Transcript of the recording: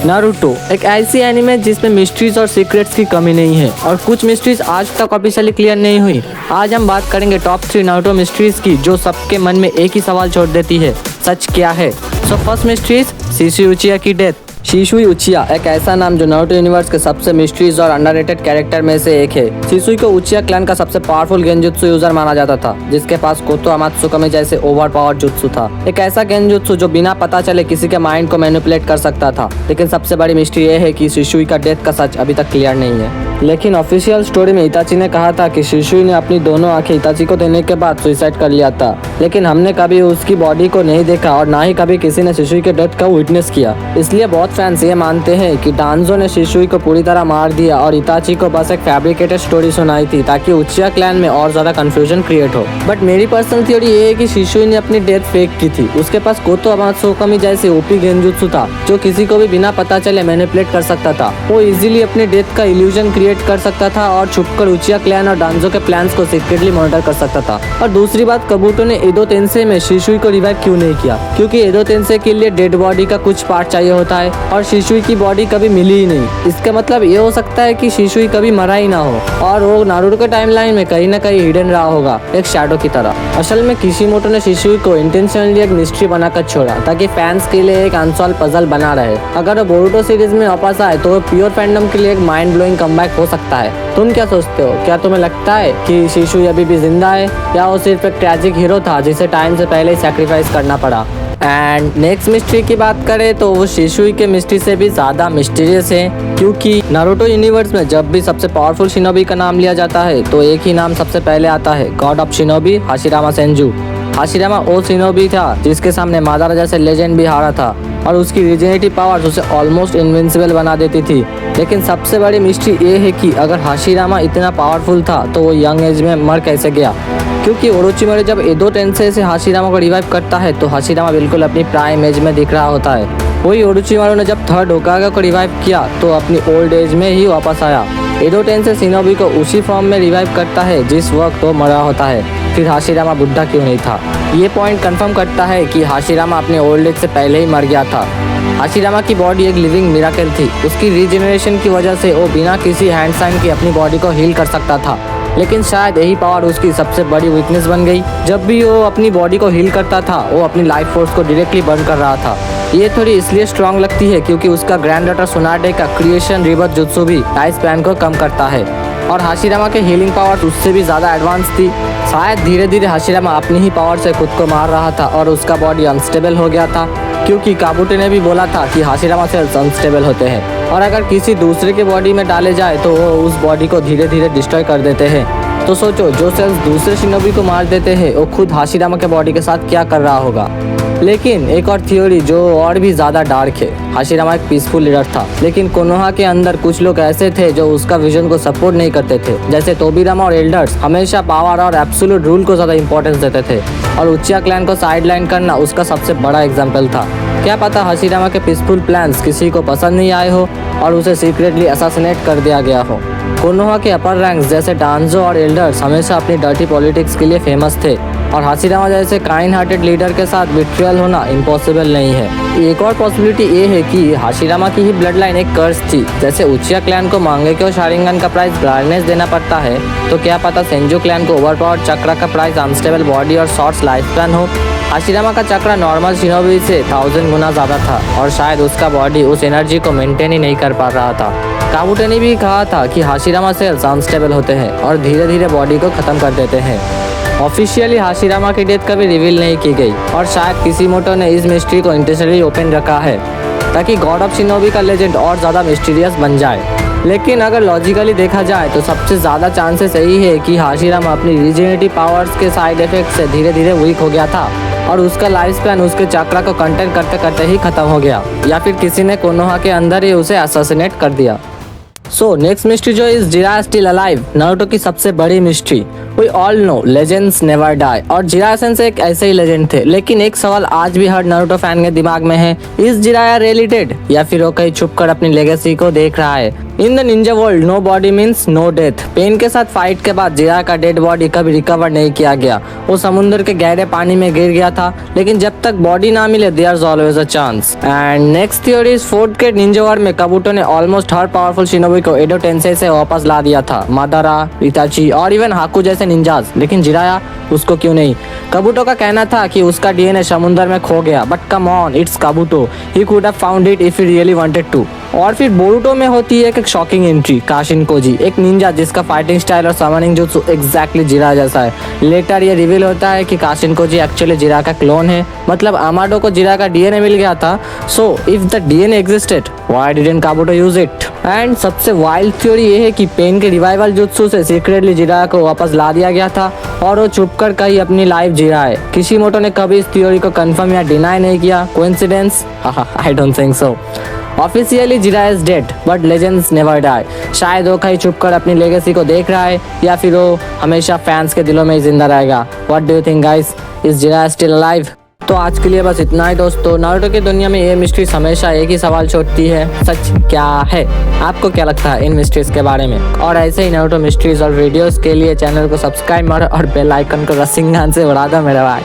Naruto एक ऐसी anime जिसमें मिस्ट्रीज और सीक्रेट्स की कमी नहीं है और कुछ मिस्ट्रीज आज तक ऑफिशियली क्लियर नहीं हुई। आज हम बात करेंगे टॉप 3 नारुतो मिस्ट्रीज की जो सबके मन में एक ही सवाल छोड़ देती है, सच क्या है। सो फर्स्ट मिस्ट्रीज, शिशुई उचिया की डेथ। शिशुई उचिया एक ऐसा नाम जो नारुतो यूनिवर्स के सबसे मिस्ट्रीज और अंडररेटेड कैरेक्टर में से एक है। शिशुई को उचिया क्लैन का सबसे पावरफुल गेंजुत्सु यूजर माना जाता था, जिसके पास कोतो अमात्सुकामी जैसे ओवर पावर जुत्सु था। एक ऐसा गेंजुत्सु जो बिना पता चले किसी के माइंड को मैनिपुलेट कर सकता था। लेकिन सबसे बड़ी मिस्ट्री ये है कि शिशुई का डेथ का सच अभी तक क्लियर नहीं है। लेकिन ऑफिशियल स्टोरी में इताची ने कहा था कि शिशुई ने अपनी दोनों आंखें इताची को देने के बाद सुसाइड कर लिया था। लेकिन हमने कभी उसकी बॉडी को नहीं देखा और ना ही कभी किसी ने शिशुई के डेथ का विटनेस किया। इसलिए बहुत फैंस ये मानते हैं कि डांजो ने शिशुई को पूरी तरह मार दिया और इताची को बस एक फैब्रिकेटेड स्टोरी सुनाई थी ताकि उचिया क्लैन में और ज्यादा कंफ्यूजन क्रिएट हो। बट मेरी पर्सनल थ्योरी ये है कि शिशुई ने अपनी डेथ फेक की थी। उसके पास कोतो अमात्सुकामी जैसे ओपी गेंजुत्सु था जो किसी को भी बिना पता चले मैनिपुलेट कर सकता था। वो इजीली अपनी डेथ का इल्यूजन क्रिएट कर सकता था और छुपकर उचिया क्लैन और डांजो के प्लान्स को सीक्रेटली मॉनिटर कर सकता था। और दूसरी बात, कबूटो ने एडो तेंसेई में शिशुई को रिवाइव क्यों नहीं किया? क्योंकि एडो तेंसेई के लिए डेड बॉडी का कुछ पार्ट चाहिए होता है और शिशुई की बॉडी कभी मिली ही नहीं। इसका मतलब ये हो सकता है कि शिशुई कभी मरा ही ना हो और वो नारुतो के टाइमलाइन में कहीं ना कहीं हिडन रहा होगा, एक शैडो की तरह। असल में किशिमोटो ने शिशुई को इंटेंशनली एक मिस्ट्री बनाकर छोड़ा ताकि फैंस के लिए एक अनसॉल्व पजल बना रहे। अगर वो बोरुतो सीरीज में वापस आए तो प्योर फैंडम के लिए एक माइंड ब्लोइंग कमबैक हो सकता है। तुम क्या सोचते हो? क्या तुम्हें लगता है कि शिशुई अभी भी जिंदा है या वो सिर्फ एक ट्रैजिक हीरो था जिसे टाइम से पहले ही सैक्रिफाइस करना पड़ा? एंड नेक्स्ट मिस्ट्री की बात करें तो वो शिशुई के मिस्ट्री से भी ज़्यादा मिस्टीरियस है, क्योंकि नारुतो यूनिवर्स में जब भी सबसे पावरफुल शिनोबी का नाम लिया जाता है तो एक ही नाम सबसे पहले आता है, God of shinobi Hashirama Senju. Hashirama वो शिनोबी था जिसके सामने मादारा जैसे लेजेंड भी हारा था और उसकी रिजेनेटिव पावर्स उसे ऑलमोस्ट इनविंसिबल बना देती थी। लेकिन सबसे बड़ी मिस्ट्री ये है कि अगर हाशिरामा इतना पावरफुल था तो वो यंग एज में मर कैसे गया? क्योंकि ओरोचिमारू जब एडो तेंसेई से हाशिरामा को रिवाइव करता है तो हाशिरामा बिल्कुल अपनी प्राइम एज में दिख रहा होता है। वही ओरोचिमारू ने जब थर्ड होकागे को रिवाइव किया तो अपनी ओल्ड एज में ही वापस आया। एडो तेंसेई शिनोबी को उसी फॉर्म में रिवाइव करता है जिस वक्त वो मरा होता है। फिर हाशिरामा बुढ़ा क्यों नहीं था? ये पॉइंट कंफर्म करता है कि हाशिरामा अपने ओल्ड एज से पहले ही मर गया था। हाशिरामा की बॉडी एक लिविंग मिराकल थी। उसकी रीजनरेशन की वजह से वो बिना किसी हैंड साइन के अपनी बॉडी को हील कर सकता था। लेकिन शायद यही पावर उसकी सबसे बड़ी वीकनेस बन गई। जब भी वो अपनी बॉडी को हील करता था वो अपनी लाइफ फोर्स को डायरेक्टली बर्न कर रहा था। ये थोड़ी इसलिए स्ट्रांग लगती है क्योंकि उसका ग्रैंड डॉटर सुनाडे का क्रिएशन रिबर्थ जुत्सु भी टाइम स्पैन को कम करता है और हाशिरामा के हीलिंग पावर उससे भी ज़्यादा एडवांस थी। शायद धीरे धीरे हाशिरामा अपनी ही पावर से खुद को मार रहा था और उसका बॉडी अनस्टेबल हो गया था, क्योंकि काबुटे ने भी बोला था कि हाशिरामा सेल्स अनस्टेबल होते हैं और अगर किसी दूसरे के बॉडी में डाले जाए तो वो उस बॉडी को धीरे धीरे डिस्ट्रॉय कर देते हैं। तो सोचो, जो सेल्स दूसरे शिनोबी को मार देते हैं वो खुद हाशिरामा के बॉडी के साथ क्या कर रहा होगा। लेकिन एक और थ्योरी जो और भी ज़्यादा डार्क है, हाशिरामा एक पीसफुल लीडर था, लेकिन कोनोहा के अंदर कुछ लोग ऐसे थे जो उसका विजन को सपोर्ट नहीं करते थे। जैसे तोबिरामा और एल्डर्स हमेशा पावर और एब्सोल्यूट रूल को ज़्यादा इंपॉर्टेंस देते थे और उचिया क्लैन को साइडलाइन करना उसका सबसे बड़ा एग्जाम्पल था। क्या पता हाशिरामा के पीसफुल प्लान्स किसी को पसंद नहीं आए हो और उसे सीक्रेटली असैसिनेट कर दिया गया हो। कोनोहा के अपर रैंक्स जैसे डांजो और एल्डर्स हमेशा अपनी डर्टी पॉलिटिक्स के लिए फेमस थे और हाशिरामा जैसे काइंड हार्टेड लीडर के साथ बिट्रियल होना इम्पॉसिबल नहीं है। एक और पॉसिबिलिटी ये है कि हाशिरामा की ही ब्लड लाइन एक कर्स थी। जैसे उचिया क्लैन को मांगेक्यो शारिंगन का प्राइस ब्राइटनेस देना पड़ता है, तो क्या पता सेंजू क्लैन को ओवरपावर्ड चक्रा का प्राइस अनस्टेबल बॉडी और शॉर्ट्स लाइफ स्पैन हो। हाशिरामा का चक्रा नॉर्मल शिनोबी से 1000 गुना ज़्यादा था और शायद उसका बॉडी उस एनर्जी को मेंटेन ही नहीं कर पा रहा था। काबुटे ने भी कहा था कि हाशिरामा सेल्स अनस्टेबल होते हैं और धीरे धीरे बॉडी को ख़त्म कर देते हैं। ऑफिशियली हाशिरामा की डेथ कभी रिवील नहीं की गई और शायद किशिमोटो ने इस मिस्ट्री को इंटेंशनली ओपन रखा है ताकि गॉड ऑफ शिनोबी का लेजेंड और ज़्यादा मिस्टीरियस बन जाए। लेकिन अगर लॉजिकली देखा जाए तो सबसे ज़्यादा चांसेस यही है कि हाशिरामा अपनी रीजेनेटिव पावर्स के साइड इफेक्ट से धीरे धीरे वीक हो गया था और उसका लाइफ स्पैन उसके चक्रा को कंटेन करते करते ही खत्म हो गया, या फिर किसी ने कोनोहा के अंदर ही उसे असैसिनेट कर दिया। सो नेक्स्ट मिस्ट्री जो is Jiraiya still alive, Naruto की सबसे बड़ी mystery. We all know legends never die और जिराया सेंसेई एक ऐसे ही लेजेंड थे। लेकिन एक सवाल आज भी हर नारुतो फैन के दिमाग में है, इज जिराया रियली डेड या फिर वो कहीं छुपकर अपनी लेगेसी को देख रहा है? In the ninja world nobody means no death. Pain के साथ फाइट के बाद जिरा का डेड बॉडी कभी रिकवर नहीं किया गया। वो समुद्र के गहरे पानी में गिर गया था, लेकिन जब तक बॉडी ना मिले there is always a chance. And next theory is fourth grade ninja war में काबुटो ने ऑलमोस्ट हर पावरफुल शिनोबी को एडो टेंसेई से वापस ला दिया था, मादारा, इताची और इवन हाकू जैसे निंजाज, लेकिन जिराया उसको क्यों नहीं? काबुटो का कहना था कि उसका डीएनए समुद्र में खो गया, but come on, it's Kabuto, he could have found it if he really wanted to. और फिर बोरुटो में होती है एक शॉकिंग एंट्री, काशिन कोजी, एक निंजा जिसका फाइटिंग स्टाइल और समनिंग जुत्सु एग्जैक्टली जिरा जैसा है। लेटर ये रिवील होता है कि काशिन कोजी एक्चुअली जिरा का क्लोन है, मतलब अमाडो को जिरा का डीएनए मिल गया था। So if the DNA existed, why didn't Kabuto use it? And सबसे वाइल्ड थ्योरी ये है कि पेन के रिवाइवल जुत्सु से सीक्रेटली जिरा को वापस ला दिया गया था और वो छुपकर कहीं अपनी लाइफ जी रहा है। किशिमोटो ने कभी इस थ्योरी को कंफर्म या डिनाई नहीं किया। Coincidence? I don't think so. Officially Jira is dead, but legends never die. शायद वो कहीं छुपकर अपनी लेगेसी को देख रहा है, या फिर वो हमेशा फैंस के दिलों में ही जिंदा रहेगा। What do you think guys? Is Jira still alive? तो आज के लिए बस इतना ही दोस्तों। नारुतो की दुनिया में ये मिस्ट्री हमेशा एक ही सवाल छोड़ती है, सच क्या है? आपको क्या लगता है इन मिस्ट्रीज के बारे में? और ऐसे ही नारुतो मिस्ट्रीज और वीडियोस के लिए चैनल को सब्सक्राइब और बेल आइकन को रसिंगान से बढ़ा दो मेरे भाई।